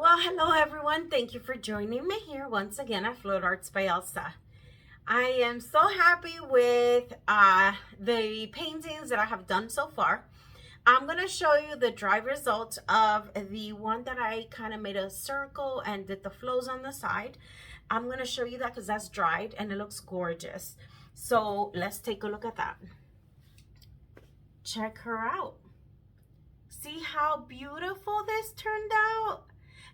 Well, hello everyone. Thank you for joining me here once again at Fluid Arts by Elsa. I am so happy with the paintings that I have done so far. I'm going to show you the dry result of the one that I kind of made a circle and did the flows on the side. I'm going to show you that because that's dried and it looks gorgeous. So let's take a look at that. Check her out. See how beautiful this turned out?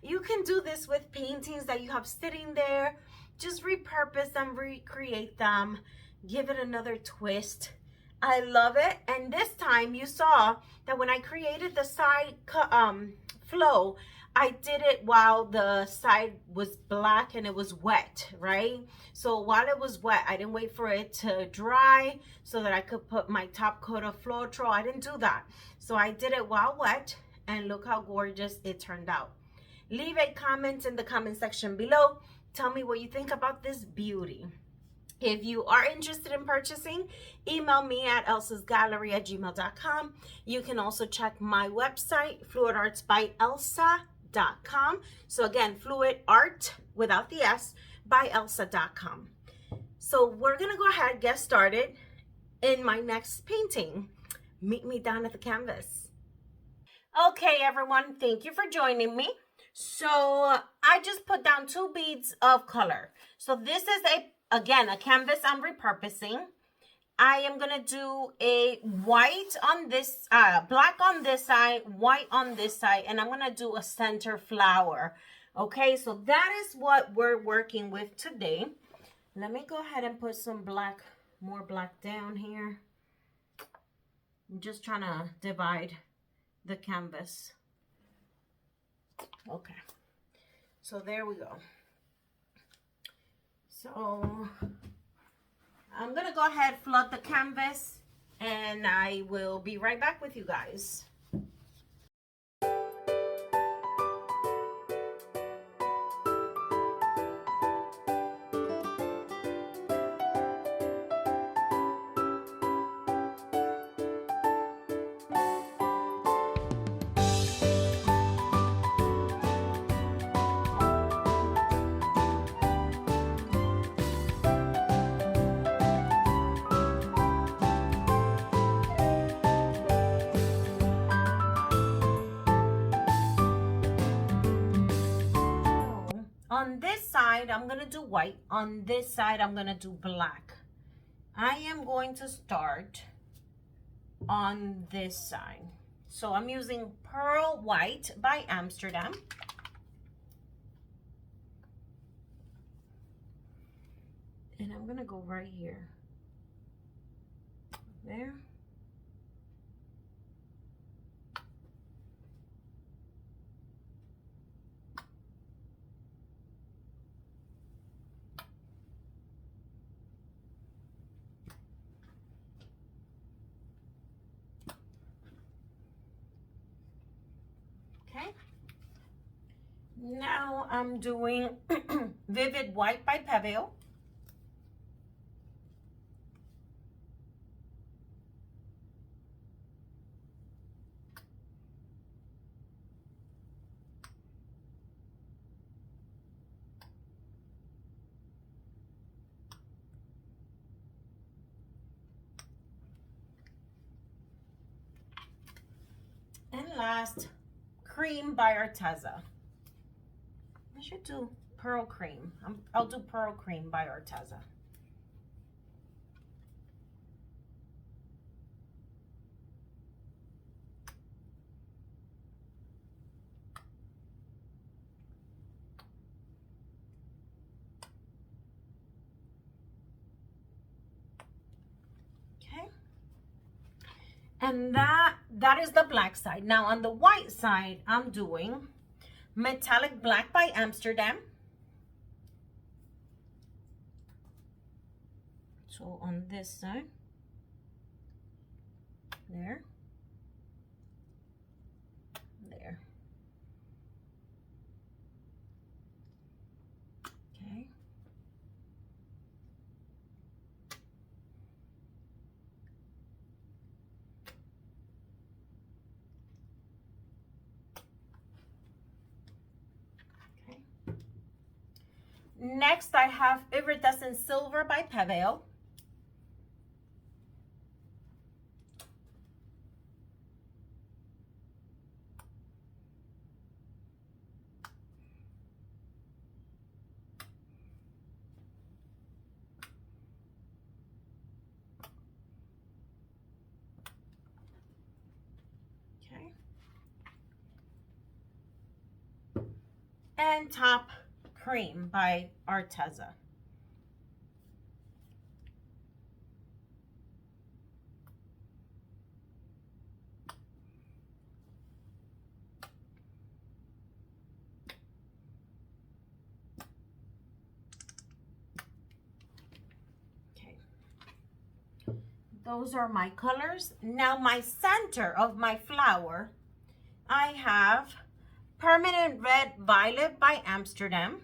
You can do this with paintings that you have sitting there. Just repurpose them, recreate them, give it another twist. I love it. And this time you saw that when I created the side flow, I did it while the side was black and it was wet, right? So while it was wet, I didn't wait for it to dry so that I could put my top coat of Floetrol. I didn't do that. So I did it while wet, and look how gorgeous it turned out. Leave a comment in the comment section below. Tell me what you think about this beauty. If you are interested in purchasing, email me at elsasgallery@gmail.com. You can also check my website, fluidartsbyelsa.com. So again, fluid art without the S by elsa.com. So we're gonna go ahead and get started in my next painting. Meet me down at the canvas. Okay, everyone, thank you for joining me. So I just put down 2 beads of color. So this is again a canvas I'm repurposing. I am gonna do a white on this, black on this side, white on this side, and I'm gonna do a center flower. Okay, so that is what we're working with today. Let me go ahead and put some black, more black down here. I'm just trying to divide the canvas. Okay, so there we go. So I'm gonna go ahead, flood the canvas, and I will be right back with you guys. On this side, I'm going to do white. On this side, I'm going to do black. I am going to start on this side. So I'm using Pearl White by Amsterdam. And I'm going to go right here. There. Now I'm doing Vivid White by Pebeo. And last, Cream by Arteza. I should do Pearl Cream. I'll do Pearl Cream by Arteza. Okay. And that is the black side. Now on the white side, I'm doing Metallic Black by Amsterdam. So on this side, there, there. Okay. Next, I have Iridescent Silver by Pebeo. Okay. And Top Cream by Arteza. Those are my colors. Now my center of my flower, I have Permanent Red Violet by Amsterdam.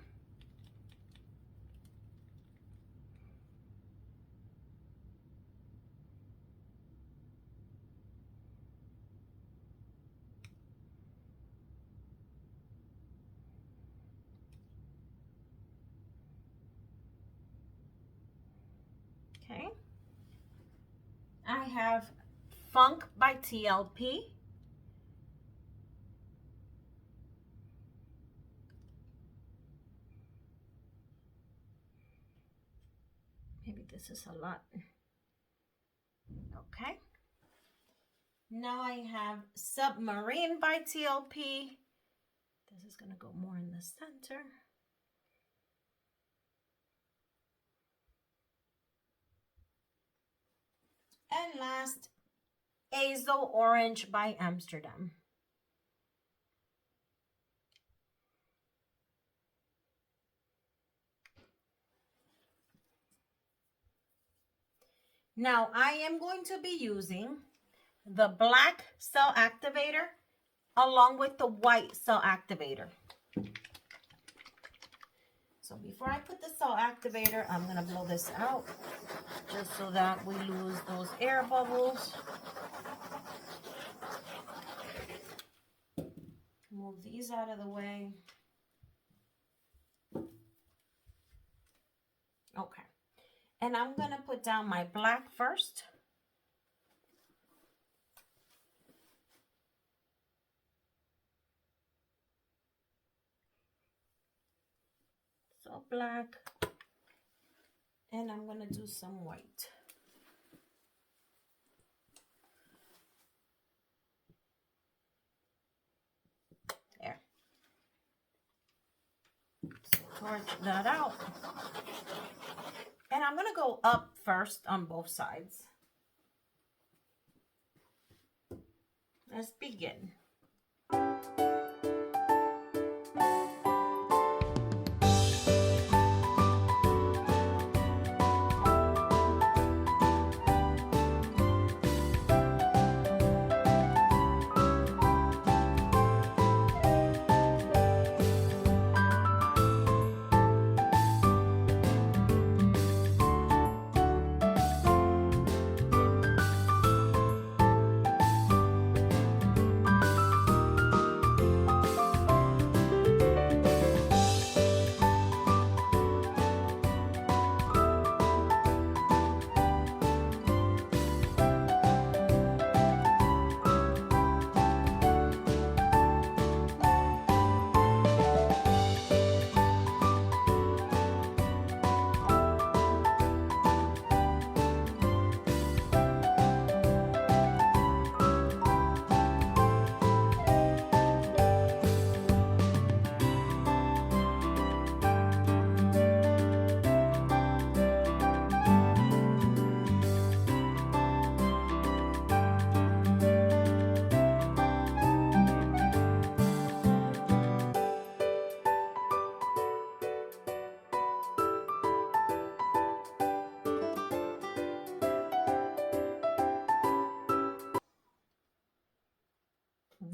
Okay. I have Funk by TLP. Maybe this is a lot. Okay. Now I have Submarine by TLP. This is going to go more in the center. And last, Azo Orange by Amsterdam. Now I am going to be using the black cell activator along with the white cell activator. So before I put the cell activator, I'm going to blow this out just so that we lose those air bubbles. Move these out of the way. Okay. And I'm going to put down my black first. So black. And I'm going to do some white. There. So torch that out. And I'm going to go up first on both sides. Let's begin.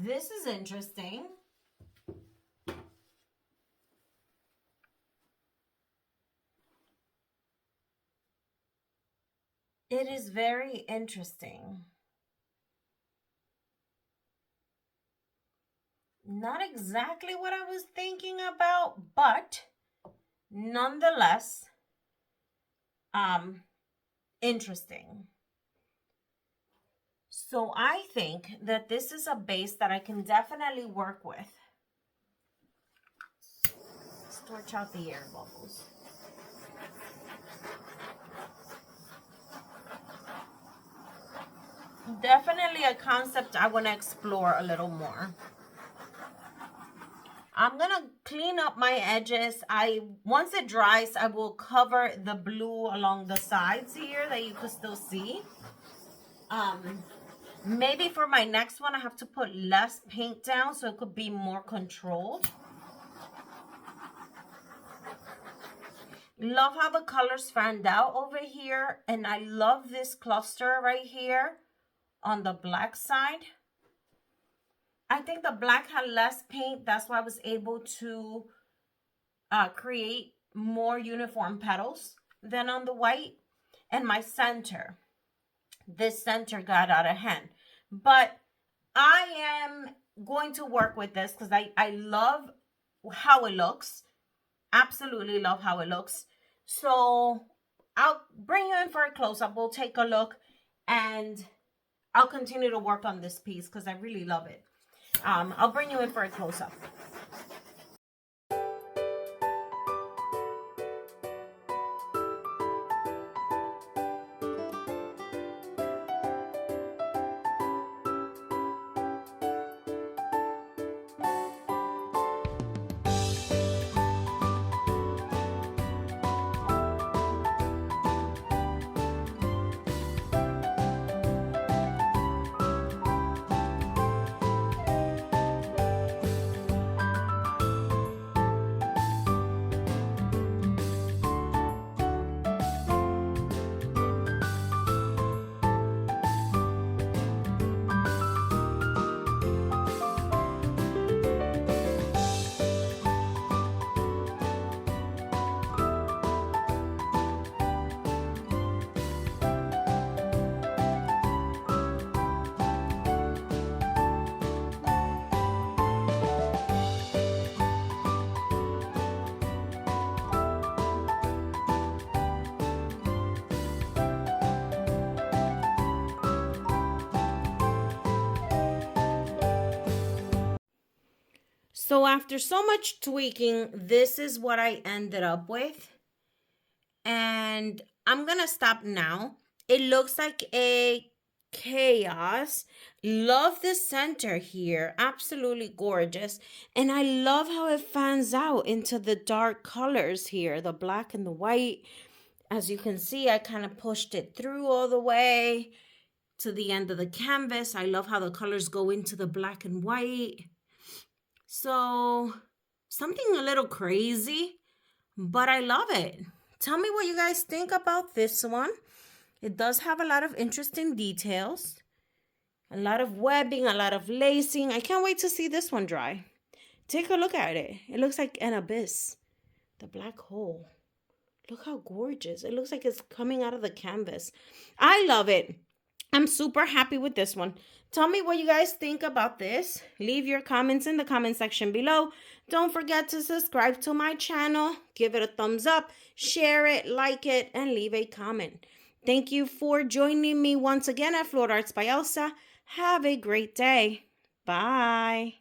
This is interesting. It is very interesting. Not exactly what I was thinking about, but nonetheless interesting. So I think that this is a base that I can definitely work with. Stretch out the air bubbles. Definitely a concept I want to explore a little more. I'm gonna clean up my edges. Once it dries, I will cover the blue along the sides here that you can still see. Maybe for my next one, I have to put less paint down so it could be more controlled. Love how the colors fanned out over here, and I love this cluster right here on the black side. I think the black had less paint. That's why I was able to create more uniform petals than on the white. And my center, this center got out of hand. But I am going to work with this because I love how it looks. Absolutely love how it looks. So I'll bring you in for a close-up. We'll take a look and I'll continue to work on this piece because I really love it. I'll bring you in for a close-up. So after so much tweaking, this is what I ended up with. And I'm going to stop now. It looks like a chaos. Love the center here. Absolutely gorgeous. And I love how it fans out into the dark colors here, the black and the white. As you can see, I kind of pushed it through all the way to the end of the canvas. I love how the colors go into the black and white. So something a little crazy, but I love it. Tell me what you guys think about this one. It does have a lot of interesting details, a lot of webbing, a lot of lacing. I can't wait to see this one dry. Take a look at it. It looks like an abyss, the black hole. Look how gorgeous. It looks like it's coming out of the canvas. I love it. I'm super happy with this one. Tell me what you guys think about this. Leave your comments in the comment section below. Don't forget to subscribe to my channel. Give it a thumbs up, share it, like it, and leave a comment. Thank you for joining me once again at Floral Arts by Elsa. Have a great day. Bye.